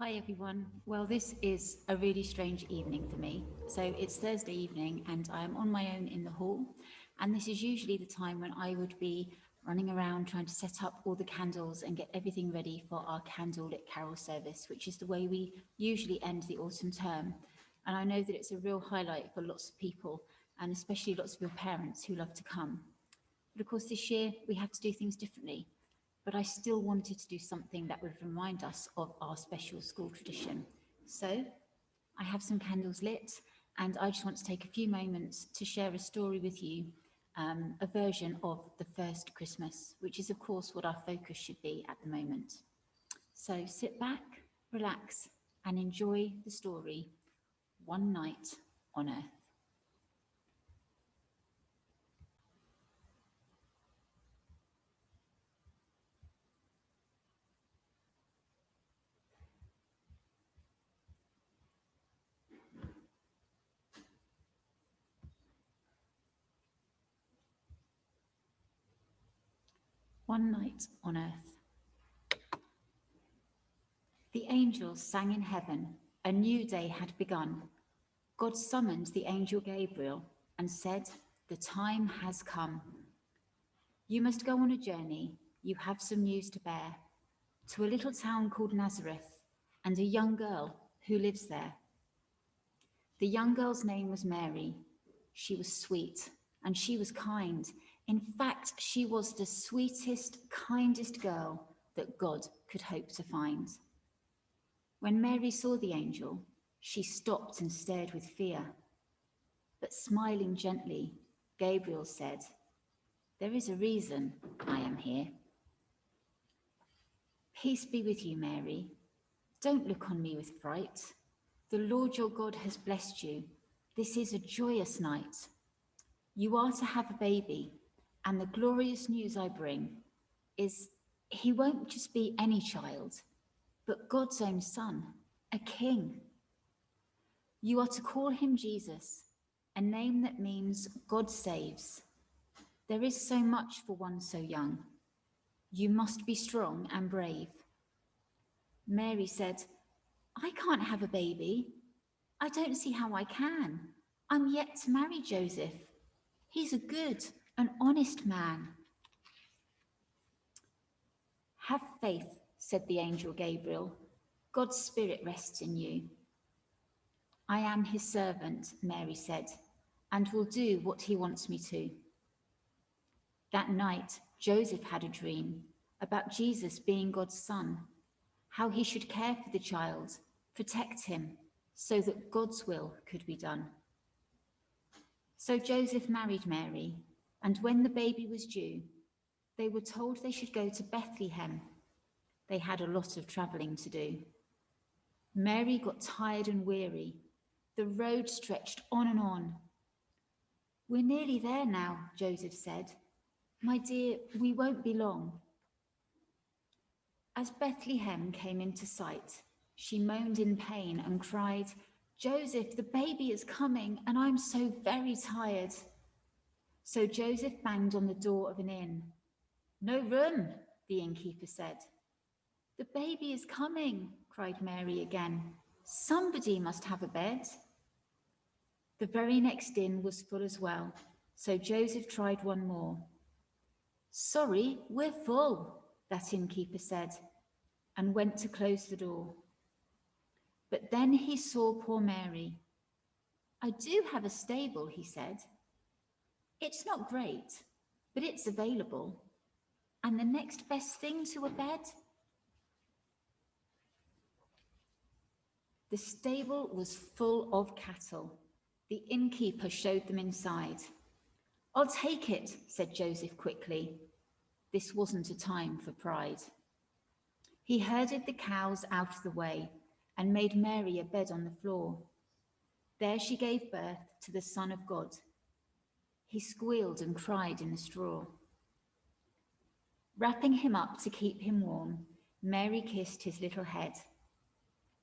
Hi everyone. Well, this is a really strange evening for me. So it's Thursday evening and I'm on my own in the hall. And this is usually the time when I would be running around trying to set up all the candles and get everything ready for our candlelit carol service, which is the way we usually end the autumn term. And I know that it's a real highlight for lots of people and especially lots of your parents who love to come. But of course, this year we have to do things differently, but I still wanted to do something that would remind us of our special school tradition. So I have some candles lit, and I just want to take a few moments to share a story with you, a version of the first Christmas, which is, of course, what our focus should be at the moment. So sit back, relax, and enjoy the story, One Night on Earth. One Night on Earth. The angels sang in heaven, a new day had begun. God summoned the angel Gabriel and said, "The time has come. You must go on a journey. You have some news to bear to a little town called Nazareth and a young girl who lives there." The young girl's name was Mary. She was sweet and she was kind. In fact, she was the sweetest, kindest girl that God could hope to find. When Mary saw the angel, she stopped and stared with fear. But smiling gently, Gabriel said, "There is a reason I am here." "Peace be with you, Mary. Don't look on me with fright. The Lord your God has blessed you. This is a joyous night. You are to have a baby, and the glorious news I bring is he won't just be any child, but God's own son, a king. You are to call him Jesus, a name that means God saves. There is so much for one so young. You must be strong and brave." Mary said, "I can't have a baby. I don't see how I can. I'm yet to marry Joseph. He's a good and honest man." "Have faith," said the angel Gabriel. "God's spirit rests in you." "I am his servant," Mary said, "and will do what he wants me to." That night, Joseph had a dream about Jesus being God's son, how he should care for the child, protect him, so that God's will could be done. So Joseph married Mary, and when the baby was due, they were told they should go to Bethlehem. They had a lot of travelling to do. Mary got tired and weary. The road stretched on and on. "We're nearly there now," Joseph said. "My dear, we won't be long." As Bethlehem came into sight, she moaned in pain and cried, "Joseph, the baby is coming, and I'm so very tired." So Joseph banged on the door of an inn. "No room," the innkeeper said. "The baby is coming," cried Mary again. "Somebody must have a bed." The very next inn was full as well, so Joseph tried one more. "Sorry, we're full," that innkeeper said, and went to close the door. But then he saw poor Mary. "I do have a stable," he said. "It's not great, but it's available. And the next best thing to a bed?" The stable was full of cattle. The innkeeper showed them inside. "I'll take it," said Joseph quickly. This wasn't a time for pride. He herded the cows out of the way and made Mary a bed on the floor. There she gave birth to the Son of God. He squealed and cried in the straw. Wrapping him up to keep him warm, Mary kissed his little head,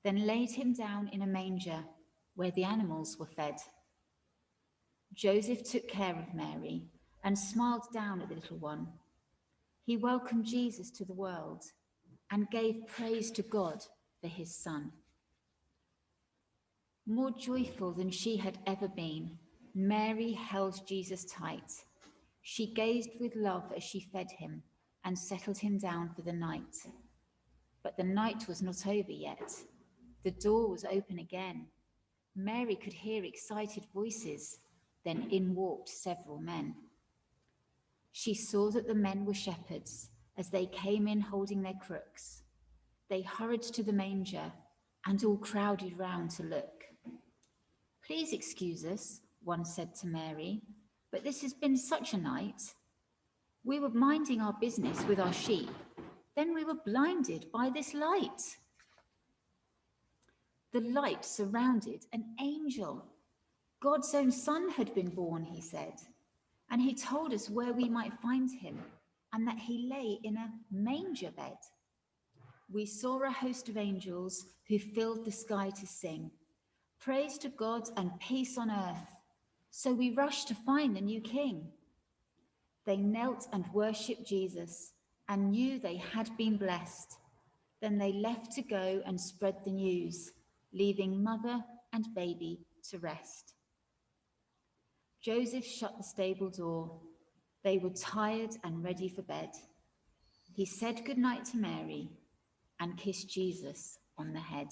then laid him down in a manger where the animals were fed. Joseph took care of Mary and smiled down at the little one. He welcomed Jesus to the world and gave praise to God for his son. More joyful than she had ever been, Mary held Jesus tight. She gazed with love as she fed him and settled him down for the night. But the night was not over yet. The door was open again. Mary could hear excited voices. Then in walked several men. She saw that the men were shepherds as they came in holding their crooks. They hurried to the manger and all crowded round to look. "Please excuse us," one said to Mary, "but this has been such a night. We were minding our business with our sheep. Then we were blinded by this light." The light surrounded an angel. God's own son had been born, he said, and he told us where we might find him and that he lay in a manger bed. We saw a host of angels who filled the sky to sing, "Praise to God and peace on earth." So we rushed to find the new king. They knelt and worshipped Jesus and knew they had been blessed. Then they left to go and spread the news, leaving mother and baby to rest. Joseph shut the stable door. They were tired and ready for bed. He said goodnight to Mary and kissed Jesus on the head.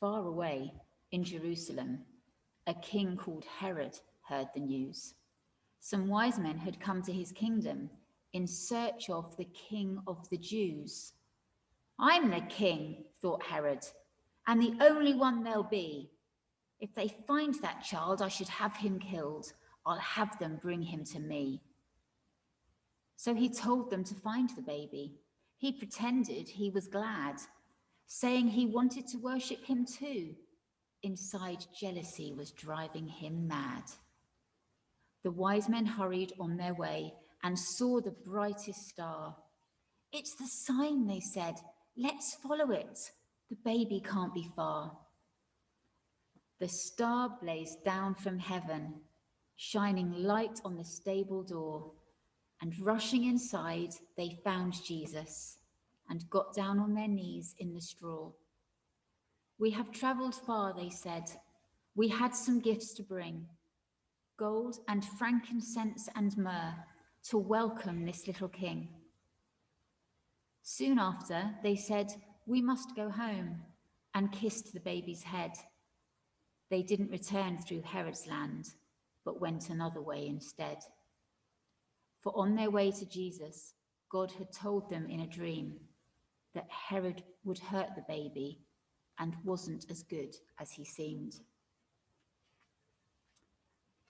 Far away in Jerusalem, a king called Herod heard the news. Some wise men had come to his kingdom in search of the King of the Jews. "I'm the king," thought Herod, "and the only one there'll be. If they find that child, I should have him killed. I'll have them bring him to me." So he told them to find the baby. He pretended he was glad, saying he wanted to worship him too. Inside, jealousy was driving him mad. The wise men hurried on their way and saw the brightest star. "It's the sign," they said. "Let's follow it. The baby can't be far." The star blazed down from heaven, shining light on the stable door, and rushing inside, they found Jesus and got down on their knees in the straw. "We have travelled far," they said. "We had some gifts to bring, gold and frankincense and myrrh, to welcome this little king." Soon after, they said, "We must go home," and kissed the baby's head. They didn't return through Herod's land, but went another way instead. For on their way to Jesus, God had told them in a dream that Herod would hurt the baby and wasn't as good as he seemed.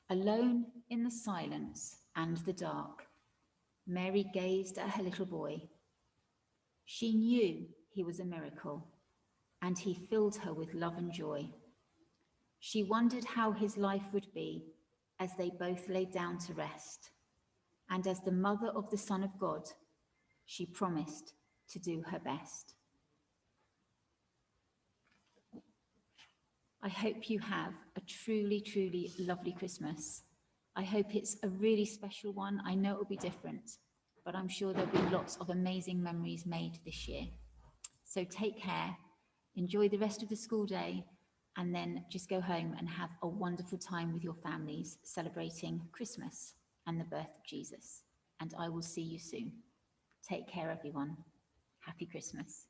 Alone in the silence and the dark, Mary gazed at her little boy. She knew he was a miracle, and he filled her with love and joy. She wondered how his life would be as they both lay down to rest. And as the mother of the Son of God, she promised to do her best. I hope you have a truly, truly lovely Christmas. I hope it's a really special one. I know it will be different, but I'm sure there'll be lots of amazing memories made this year. So take care, enjoy the rest of the school day, and then just go home and have a wonderful time with your families celebrating Christmas and the birth of Jesus. And I will see you soon. Take care, everyone. Happy Christmas.